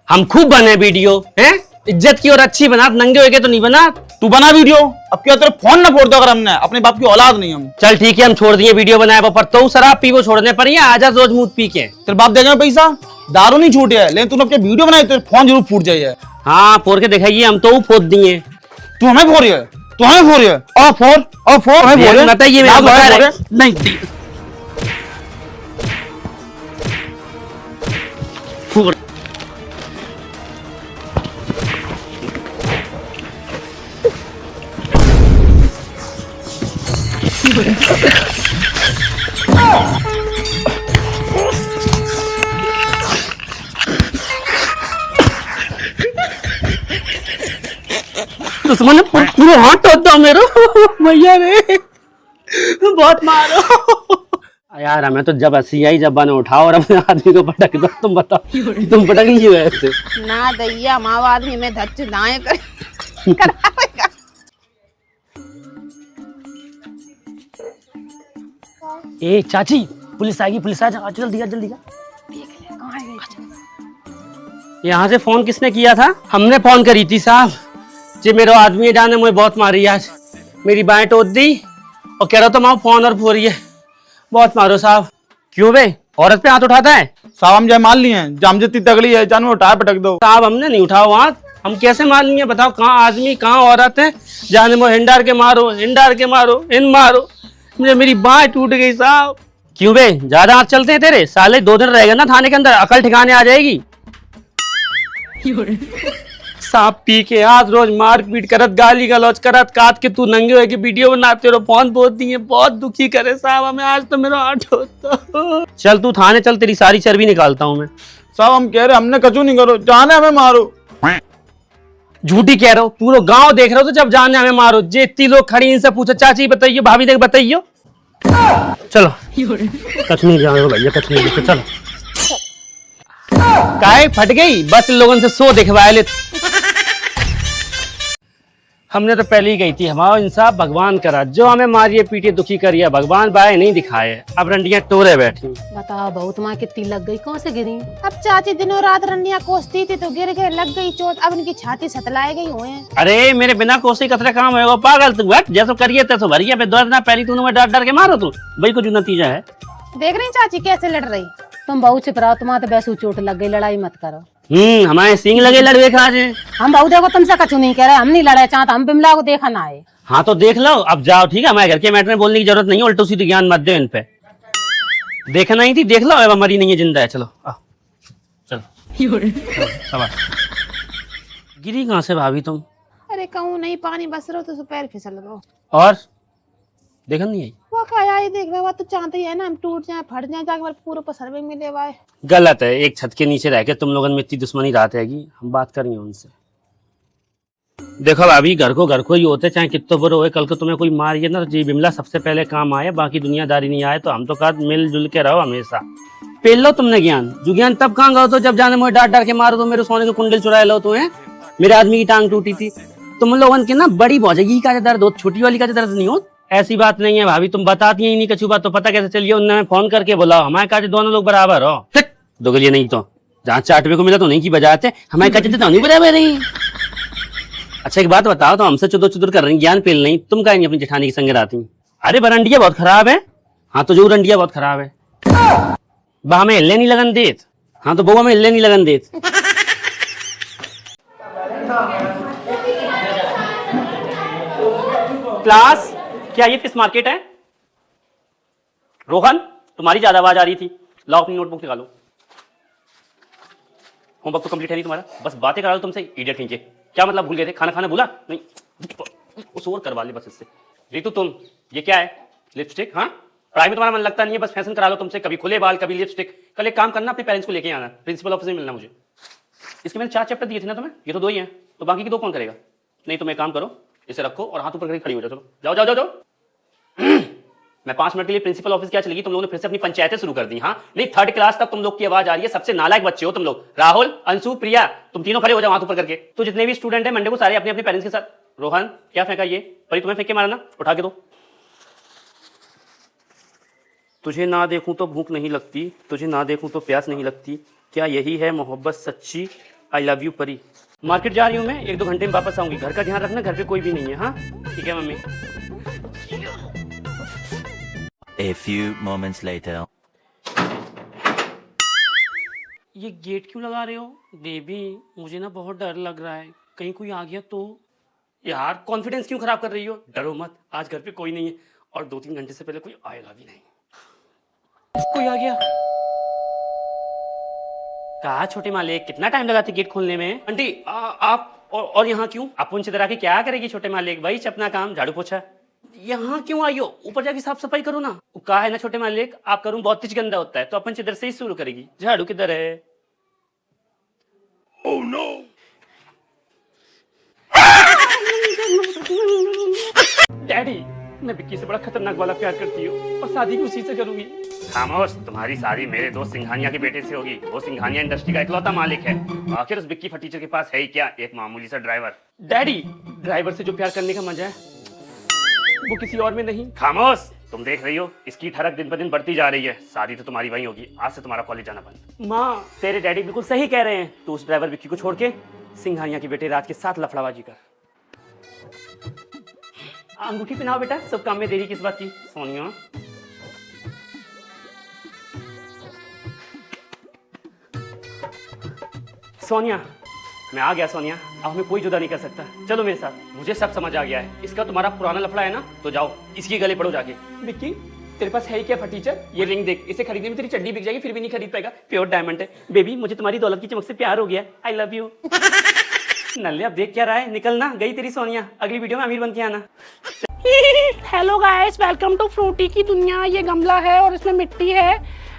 हम खूब बने वीडियो हैं, इज्जत की और अच्छी बना, नंगे होके तो नहीं बना। तू बना वीडियो, अब क्या तेरे फोन ना फोड़ दो अगर हमने, अपने बाप की औलाद नहीं हम। चल ठीक है, हम छोड़ दिए वीडियो बनाए पर तो शराब पी वो छोड़ने पर ही आजा रोज मुंह पी के। तेरे बाप देगा पैसा, दारू नहीं छूटे है, लेकिन तूने अपने वीडियो बनाई तेरे फोन जरूर फूट जाए। हाँ फोड़ के दिखाइए, हम तो फोड़ दिए। तू हमें फोड़ है, तू हमें फोड़ है, और फोड़ हमें फोड़ है। बताइए नहीं फोड़। दुश्मन ने पूरा हाथ तोड़ दिया मेरे भैया रे, बहुत मारो यार। हमें तो जब हंसी आई जब बने उठाओ और अपने आदमी को पटक दो। तुम बताओ तुम पटक लीजिए ऐसे ना दैया माँ आदमी में धच दाएं कर ए चाची, पुलिस आएगी, पुलिस आ जा, जल्दी आ जल्दी आ। यहाँ से फोन किसने किया था? हमने फोन करी थी साहब। जे मेरा आदमी जाने मुझे बहुत मारी आज, मेरी बाएं टोट दी और कह रहा था माँ फोन और फोरी है, बहुत मारो साहब। क्यों बे, औरत पे हाथ उठाता है? साहब हम जाए मान लिए हैं, जाम जितनी तगड़ी है जान में उठा पटक दो। साहब हमने नहीं उठाओ हाथ, हम कैसे मान लिए? बताओ कहाँ आदमी कहाँ औरत है? जाने में हिंडार के मारो, हिंडार के मारो, इन मारो, मुझे मेरी बाएं टूट गई साहब। क्यों बे, ज्यादा हाथ चलते हैं तेरे? साले 2 दिन रहेगा ना थाने के अंदर, अकल ठिकाने आ जाएगी। सांप पी के आज रोज मार पीट करत, गाली गलौज करत, काट के तू नंगे हुए की वीडियो बनाते रहो, फोन बहुत दिए, बहुत दुखी करे साहब हमें। आज तो मेरा हाथ होता। चल तू थाने चल, तेरी सारी चर्बी निकालता हूँ मैं। साहब हम कह रहे हमने कचू नहीं करो, जाने हमें मारो। झूठी कह रहे हो, पूरा गांव देख रहे हो, तो जब जाने हमें मारो। जे इतनी लोग खड़ी इनसे पूछो, चाची बताइए, भाभी देख बताइयो। चलो कच नहीं जाओ भैया, कच नहीं, चलो। काहे फट गई? बस लोगों से 100 दिखवाए ले। हमने तो पहले ही गई थी, हमारा इंसाफ भगवान करा, जो हमें मारिए पीटिए दुखी करिए, भगवान बाय नहीं दिखाए। अब रंडियां टोरे बैठी। बताओ बहुत माँ कितनी लग गई, कौन से गिरी? अब चाची दिनों रात रंडिया कोसती थी तो गिर गए, लग गई चोट, अब इनकी छाती सतलाए गई हुए हैं। अरे मेरे बिना कोसी कतरे काम होगा, पागल तू बैठ, जैसो करिए तैसो भरिए। दौड़ना पहली तूने डर डर के मारो तू, भाई को जो नतीजा है। देख रही चाची कैसे लड़ रही। तुम बहुत छिप रहो, तुम्हारे तो वैसे चोट लग गई, लड़ाई मत करो। हमारे सिंग लगे लड़वे खा जे। हम बहु देखो तुमसे कछु नहीं कह रहे, हम नहीं लड़े, चाहते हम बिमला को देखा ना आए। हाँ तो देख लो, अब जाओ ठीक है, हमारे घर के मैटर में बोलने की जरूरत नहीं है, उल्टो सीधे ज्ञान मत दो इन पे। देखना ही थी, देख लो, अब हमारी नहीं है, जिंदा है। चलो चलो गिरी कहाँ से भाभी तुम? अरे कहूँ नहीं, पानी बस रहो तो पैर फिसल रहो। और देखा नहीं आई? वो क्या ही देख रहा, तो चाहते ही है ना हम टूट जाए फट जाए, जाके पूरे पसर में मिले हुआ है। गलत है, एक छत के नीचे रह के तुम लोगों में इतनी दुश्मनी रात हैगी, हम बात करेंगे उनसे। देखो भाभी, घर को ही होते, चाहे कितना बुरा हो, कल को तुम्हें कोई मारिए ना तो जी बिमला सबसे पहले काम आए, बाकी दुनियादारी नहीं आए। तो हम तो कहा मिलजुल के रहो हमेशा। पेल लो तुमने ज्ञान, जो ज्ञान तब कहाँ गए तो जब जाने मुझे डांट डांट के मारो तो मेरे सोने के कुंडल चुराए लो तुम्हें। मेरे आदमी की टांग टूटी थी, तुम लोगों के ना बड़ी भौजगी का दर्द हो, छोटी वाली का दर्द नहीं हो। ऐसी बात नहीं है भाभी, तुम बताती ही नहीं कछु बात, तो पता कैसे चलिए? उन्होंने फोन करके बोला हमारे काजे दोनों लोग बराबर हो। दोगलिए नहीं तो जहाँ चाटवे को मिला तो नहीं की बजाते, हमारे काजे तो नहीं बराबर नहीं। अच्छा एक बात बताओ, तो हमसे चुदुर चुदुर कर रही, ज्ञान पेल नहीं, तुम कहीं नहीं अपनी जेठानी की संग आती? अरे बरंडिया बहुत खराब है। हाँ तो जो रंडिया बहुत खराब है, बा हमें हिलने नहीं लगन देत। हाँ तो बहू हमें हिलने नहीं लगन देत। क्लास क्या ये फिश मार्केट है? रोहन तुम्हारी ज्यादा आवाज आ रही थी, लाओ अपनी नोटबुक निकालो। होमवर्क तो कंप्लीट है नहीं तुम्हारा, बस बातें करा लो तुमसे, इडियट कहीं के। क्या मतलब भूल गए थे? खाना खाना भूला नहीं? उस और करवा ले बस इससे। रितु तुम ये क्या है? लिपस्टिक? हाँ पढ़ाई में तुम्हारा मन लगता नहीं है, बस फैशन करा लो तुमसे, कभी खुले बाल कभी लिपस्टिक। कल एक काम करना, अपने पेरेंट्स को लेके आना, प्रिंसिपल ऑफिस में मिलना मुझे। इसके मैंने 4 चैप्टर दिए थे ना तुम्हें, ये तो 2 ही हैं, तो बाकी के 2 कौन करेगा? नहीं तुम एक काम करो, इसे रखो और हाथ ऊपर करके खड़ी हो जाओ। चलो जाओ जाओ जाओ जाओ। मैं 5 मिनट के लिए प्रिंसिपल ऑफिस क्या चलेगी? तुम लोगों ने फिर से अपनी पंचायतें शुरू कर दी। हाँ नहीं, 3rd क्लास तक तुम लोग की आवाज आ रही है, सबसे नालायक बच्चे हो तुम लोग। राहुल, अंशु, प्रिया, तुम तीनों खड़े हो जाओ हाथ ऊपर करके। तो जितने भी स्टूडेंट है मंडे को सारे अपने अपने पेरेंट्स के साथ। रोहन क्या फेंका ये? परी तुम्हें फेंक के मारा ना, उठा के दो। तुझे ना देखूं तो भूख नहीं लगती, तुझे ना देखूं तो प्यास नहीं लगती, क्या यही है मोहब्बत सच्ची? आई लव यू परी। मार्केट जा रही हूँ मैं, 1-2 घंटे में वापस आऊंगी। घर का ध्यान रखना, घर पे कोई भी नहीं है। हाँ ठीक है mummy. A few moments later. ये गेट क्यों लगा रहे हो बेबी? मुझे ना बहुत डर लग रहा है, कहीं कोई आ गया तो। यार कॉन्फिडेंस क्यों खराब कर रही हो? डरो मत, आज घर पे कोई नहीं है और 2-3 घंटे से पहले कोई आएगा भी नहीं। कोई आ गया। कहा छोटे मालिक, कितना टाइम लगाते गेट खोलने में? आंटी आप और यहाँ क्यों? आप उनसे डरा के क्या करेगी छोटे मालिक? भाई अपना काम झाड़ू पोछा। यहाँ क्यों आई हो? ऊपर जाके साफ सफाई करो ना। कहा है ना छोटे मालिक, आप करूँ बहुत तेज गंदा होता है, तो अपन इधर से ही शुरू करेगी। झाड़ू किधर है? Oh no. डैडी, मैं विक्की से बड़ा खतरनाक वाला प्यार करती हूँ और शादी भी उसी से करूंगी। खामोश, तुम्हारी शादी मेरे दोस्त सिंघानिया के बेटे से होगी। वो सिंघानिया इंडस्ट्री का इकलौता मालिक है। आखिर उस विक्की फटीचर के पास है ही क्या, एक मामूली सा ड्राइवर। डैडी, ड्राइवर से जो प्यार करने का मजा है वो किसी और में नहीं। खामोश, तुम देख रही हो इसकी ठरक दिन ब दिन बढ़ती जा रही है। शादी तो तुम्हारी वहीं होगी, आज से तुम्हारा कॉलेज जाना बंद। माँ, तेरे डैडी बिल्कुल सही कह रहे हैं। तू उस ड्राइवर विक्की को छोड़ के सिंघानिया के बेटे राज के साथ लफड़ाबाजी कर। अंगूठी पहनाओ बेटा, सब काम में देरी किस बात की? सोनिया, सोनिया, मैं आ गया। सोनिया, अब हमें कोई जुदा नहीं कर सकता। चलो मेरे साथ। मुझे सब समझ आ गया है। इसका तुम्हारा पुराना लफड़ा है ना, तो जाओ इसकी गले पड़ो जाके। विक्की, तेरे पास है ही क्या फटीचर? ये रिंग देख, इसे खरीदने में तेरी चड्डी बिक जाएगी, फिर भी नहीं खरीद पाएगा। प्योर डायमंड है। बेबी, मुझे तुम्हारी दौलत की चमक से प्यार हो गया। I love you. नल्ले, अब देख क्या रहा है? निकलना, गई तेरी सोनिया। अगली वीडियो में अमीर बन के आना। Hello guys, welcome to Frooti की दुनिया। ये गमला है और इसमें मिट्टी है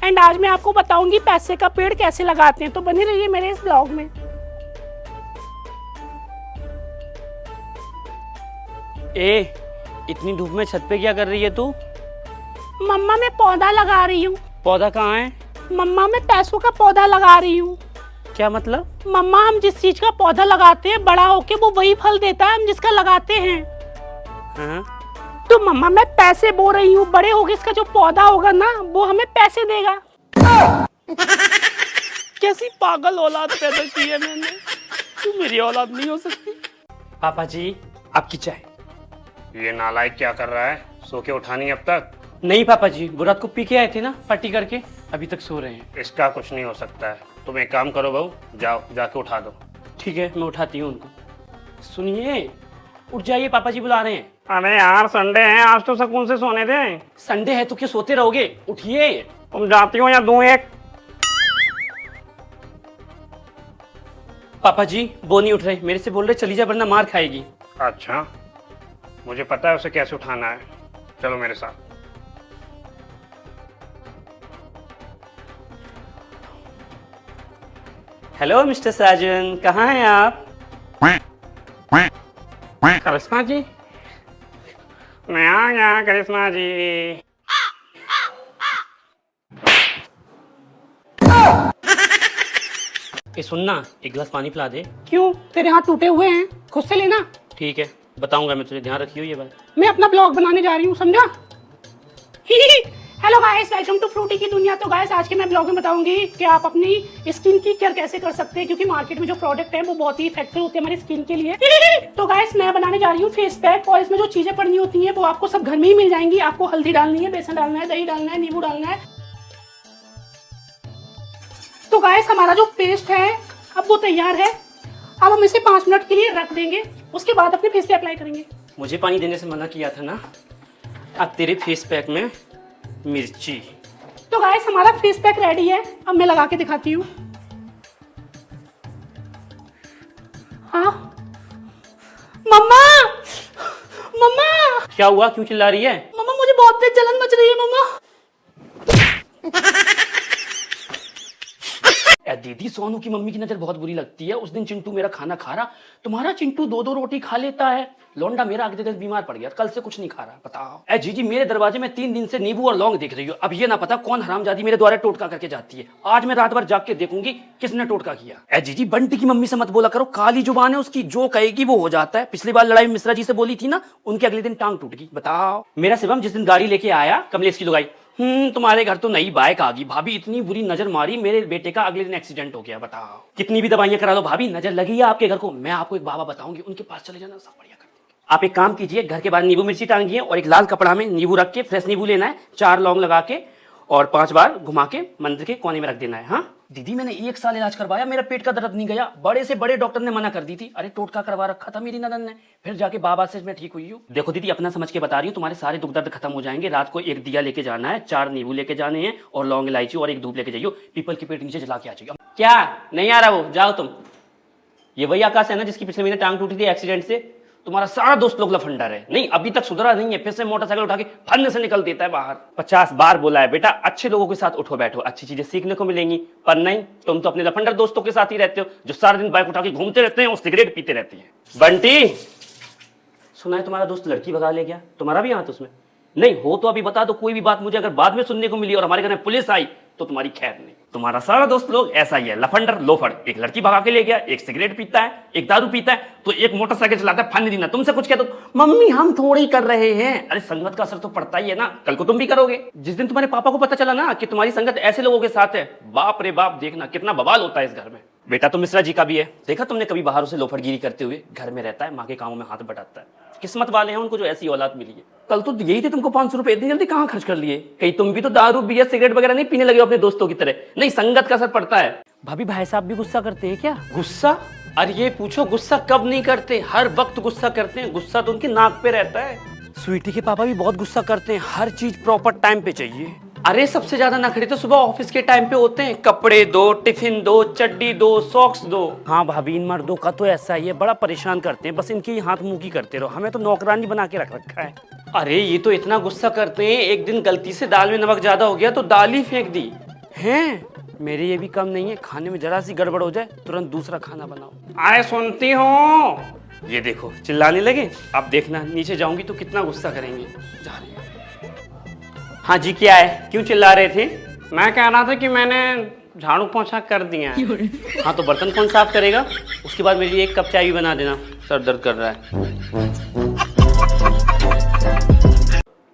एंड आज मैं आपको बताऊंगी पैसे का पेड़ कैसे लगाते हैं, तो बने रहिए मेरे इस ब्लॉग में। ए, इतनी धूप में छत पे क्या कर रही है तू? मम्मा, मैं पौधा लगा रही हूँ। पौधा कहाँ है? मम्मा, मैं पैसों का पौधा लगा रही हूँ। क्या मतलब? मम्मा, हम जिस चीज का पौधा लगाते हैं बड़ा होके वो वही फल देता है हम जिसका लगाते हैं। हाँ? तो मम्मा, मैं पैसे बो रही हूँ, बड़े होके इसका जो पौधा होगा ना वो हमें पैसे देगा। कैसी पागल औलाद पैदा की है मैंने। तू मेरी औलाद नहीं हो सकती। पापा जी, आपकी चाय। ये नालायक क्या कर रहा है? सो के उठा नहीं अब तक? नहीं पापा जी, वो रात को पी के आए थे ना पार्टी करके, अभी तक सो रहे हैं। इसका कुछ नहीं हो सकता है। तुम एक काम करो बहू, जाओ जाके उठा दो। ठीक है, मैं उठाती हूँ उनको। सुनिए, उठ जाइए, पापा जी बुला रहे हैं। अरे यार, संडे है, आज तो सुकून से सोने दे। संडे है तो क्या सोते रहोगे? उठिए। तुम जाती हो या दूं एक? पापा जी, वो नहीं उठ रहे, मेरे से बोल रहे चली जा वरना मार खाएगी। अच्छा, मुझे पता है उसे कैसे उठाना है। चलो मेरे साथ। हेलो मिस्टर साजन, कहाँ हैं आप? करिश्मा जी, मैं आ गया करिश्मा जी। ए सुनना, एक गिलास पानी पिला दे। क्यों, तेरे हाथ टूटे हुए हैं, खुद से लेना। ठीक है, बताऊंगा मैं तुझे, ध्यान रखियो ये बात। मैं अपना ब्लॉग बनाने जा रही हूँ, समझा? Hello guys, welcome to Frooti की दुनिया। तो गाइस, आज के मैं ब्लॉग में बताऊंगी कि आप अपनी स्किन की केयर कैसे कर सकते हैं, क्योंकि मार्केट में जो प्रोडक्ट है वो बहुत ही इफेक्टिव होते हैं हमारी स्किन के लिए। तो गाइस, मैं बनाने जा रही हूँ फेस पैक और इसमें जो चीजें पड़नी होती हैं वो आपको सब घर में ही मिल जाएंगी। आपको हल्दी डालनी है, बेसन डालना है, दही डालना है, नींबू डालना है। तो गाइस, हमारा जो पेस्ट है अब वो तैयार है। अब हम इसे 5 मिनट के लिए रख देंगे, उसके बाद अपने फेस पे अप्लाई करेंगे। मुझे पानी देने से मना किया था ना। अब तेरे फेस पैक में मिर्ची। तो गाइस, हमारा फेस पैक रेडी है, अब मैं लगा के दिखाती हूँ। हाँ मम्मा, मम्मा क्या हुआ, क्यों चिल्ला रही है? मम्मा, मुझे बहुत तेज जलन मच रही है मम्मा। दीदी, सोनू की मम्मी की नजर बहुत बुरी लगती है। उस दिन चिंटू मेरा खाना खा रहा, तुम्हारा चिंटू 2-2 रोटी खा लेता है। लौंडा मेरा अगले दिन बीमार पड़ गया, कल से कुछ नहीं खा रहा। बताओ। जीजी, मेरे दरवाजे में 3 दिन से नींबू और लौंग देख रही हो। अब ये ना पता कौन हरामजादी मेरे द्वारा टोटका करके जाती है। आज मैं रात भर जाग के देखूंगी किसने टोटका किया। जीजी, बंटी की मम्मी से मत बोला करो, काली जुबान है उसकी, जो कहेगी वो हो जाता है। पिछली बार लड़ाई में मिश्रा जी से बोली थी ना, उनके अगले दिन टांग टूट गई। बताओ। मेरा शिवम जिस दिन गाड़ी लेके आया कमलेश की लुगाई, तुम्हारे घर तो नई बाइक आ गई। भाभी इतनी बुरी नजर मारी, मेरे बेटे का अगले दिन एक्सीडेंट हो गया। बताओ कितनी भी दवाइयां करा लो भाभी, नजर लगी है आपके घर को। मैं आपको एक बाबा बताऊंगी, उनके पास चले जाना, सब बढ़िया कर देंगे। आप एक काम कीजिए, घर के बाहर नींबू मिर्ची टांगिए और एक लाल कपड़ा में नींबू रख के, फ्रेश नींबू लेना है, 4 लौंग लगा के और 5 बार घुमा के मंदिर के कोने में रख देना है। हाँ दीदी, मैंने 1 साल इलाज करवाया, मेरा पेट का दर्द नहीं गया। बड़े से बड़े डॉक्टर ने मना कर दी थी। अरे टोटका करवा रखा था मेरी ननद ने, फिर जाके बाबा से मैं ठीक हुई हूँ। देखो दीदी, अपना समझ के बता रही हूँ, तुम्हारे सारे दुख दर्द खत्म हो जाएंगे। रात को 1 दिया लेके जाना है, 4 नींबू लेके जाने हैं और लौंग इलायची और 1 धूप लेके जाइयो। पीपल के पेड़ नीचे जला के आ जाइए। क्या नहीं आ रहा वो, जाओ तुम। ये वही आकाश है ना जिसकी पिछले महीने टांग टूटी थी एक्सीडेंट से? तुम्हारा सारा दोस्त लोग लफंडर है। नहीं अभी तक सुधरा नहीं है, फिर से मोटरसाइकिल उठा के फन से निकल देता है बाहर। 50 बार बोला है बेटा, अच्छे लोगों के साथ उठो बैठो, अच्छी चीजें सीखने को मिलेंगी। पर नहीं, तुम तो अपने लफंडर दोस्तों के साथ ही रहते हो, जो सारा दिन बाइक उठा के घूमते रहते हैं और सिगरेट पीते रहती है। बंटी, सुना है तुम्हारा दोस्त लड़की भगा ले गया, तुम्हारा भी हाथ उसमें? नहीं हो तो अभी बता दो, कोई भी बात मुझे अगर बाद में सुनने को मिली और हमारे घर में पुलिस आई तो तुम्हारी खैर नहीं। तुम्हारा सारा दोस्त लोग ऐसा ही है, लफंडर लोफड़। एक लड़की भगा के ले गया, एक सिगरेट पीता है, एक दारू पीता है, तो एक मोटरसाइकिल चलाता है। फन दीना तुमसे कुछ कहते हो, मम्मी हम थोड़ी कर रहे हैं। अरे संगत का असर तो पड़ता ही है ना, कल को तुम भी करोगे। जिस दिन तुम्हारे पापा को पता चला ना कि तुम्हारी संगत ऐसे लोगों के साथ है, बाप रे बाप, देखना कितना बवाल होता है इस घर में। बेटा तो मिश्रा जी का भी है, देखा तुमने कभी बाहर उसे लोफड़गिरी करते हुए? घर में रहता है, माँ के कामों में हाथ बटाता है। किस्मत वाले हैं उनको जो ऐसी औलाद मिली है। कल तो यही थे तुमको 500 रुपए, इतनी जल्दी कहाँ खर्च कर लिए? कहीं तुम भी तो दारू बियर सिगरेट वगैरह नहीं पीने लगे हो अपने दोस्तों की तरह? नहीं, संगत का असर पड़ता है। भाभी भाई साहब भी गुस्सा करते हैं क्या? गुस्सा? अरे ये पूछो गुस्सा कब नहीं करते, हर वक्त गुस्सा करते हैं। गुस्सा तो उनकी नाक पे रहता है। स्वीटी के पापा भी बहुत गुस्सा करते हैं, हर चीज प्रॉपर टाइम पे चाहिए। अरे सबसे ज्यादा नखरे तो सुबह ऑफिस के टाइम पे होते हैं। कपड़े दो, टिफिन दो, चड्डी दो, सॉक्स दो। हाँ भाभी, इन मर्दों का तो ऐसा ही है, बड़ा परेशान करते हैं। बस इनकी हाथ मुंह की करते रहो, हमें तो नौकरानी बना के रख रखा है। अरे ये तो इतना गुस्सा करते हैं, एक दिन गलती से दाल में नमक ज्यादा हो गया तो दाल ही फेंक दी हैं। मेरे ये भी कम नहीं है, खाने में जरा सी गड़बड़ हो जाए तुरंत दूसरा खाना बनाओ। अरे सुनती हो, ये देखो चिल्लाने लगे। अब देखना नीचे जाऊंगी तो कितना गुस्सा करेंगे। जा रही है। हाँ जी, क्या है, क्यों चिल्ला रहे थे? मैं कह रहा था कि मैंने झाड़ू पोंछा कर दिया है। हाँ तो बर्तन कौन साफ करेगा? उसके बाद मेरे लिए 1 कप चाय भी बना देना, सर दर्द कर रहा है।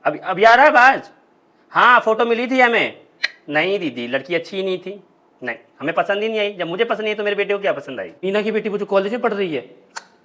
अभी आ रहा है बाज? हाँ फोटो मिली थी हमें। नहीं दीदी, लड़की अच्छी ही नहीं थी। नहीं, हमें पसंद ही नहीं आई। जब मुझे पसंद नहीं तो मेरे बेटे को क्या पसंद आई? मीना की बेटी वो जो कॉलेज में पढ़ रही है,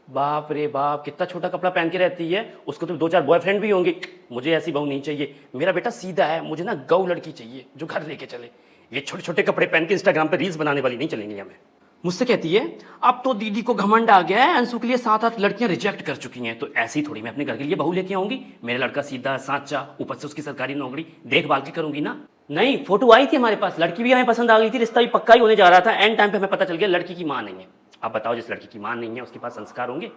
बाप रे बाप, कितना छोटा कपड़ा पहन के रहती है। उसको तो 2-4 बॉयफ्रेंड भी होंगे। मुझे ऐसी बहू नहीं चाहिए, मेरा बेटा सीधा है। मुझे ना गौ लड़की चाहिए जो घर लेके चले। ये छोटे छोटे कपड़े पहन के इंस्टाग्राम पे रील्स बनाने वाली नहीं चलेंगी हमें। मुझसे कहती है अब तो दीदी को घमंड आ गया है, अंशु के लिए 7-8 लड़कियां रिजेक्ट कर चुकी हैं, तो ऐसी थोड़ी मैं अपने घर के लिए बहू लेके आऊंगी। मेरा लड़का सीधा साचा, ऊपर से उसकी सरकारी नौकरी, देखभाल की करूंगी ना। नहीं, फोटो आई थी हमारे पास, लड़की भी हमें पसंद आ गई थी, रिश्ता भी पक्का ही होने जा रहा था। एंड टाइम पे हमें पता चल गया लड़की की मां नहीं है। अब बताओ, जिस लड़की की मां नहीं है उसके पास संस्कार होंगे?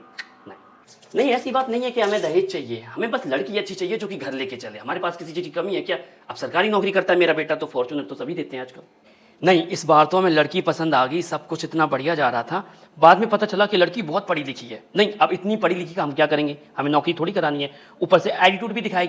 नहीं, ऐसी बात नहीं है कि हमें दहेज चाहिए, हमें बस लड़की अच्छी चाहिए जो कि घर लेके चले। हमारे पास किसी चीज की कमी है क्या? अब सरकारी नौकरी करता है मेरा बेटा, तो फॉर्च्यूनर तो सभी देते हैं आजकल। नहीं, इस बार तो हमें लड़की पसंद आ गई, सब कुछ इतना बढ़िया जा रहा था। बाद में पता चला कि लड़की बहुत पढ़ी लिखी है। नहीं, अब इतनी पढ़ी लिखी का हम क्या करेंगे? हमें नौकरी थोड़ी करानी है, ऊपर से एटीट्यूड भी दिखाएगी।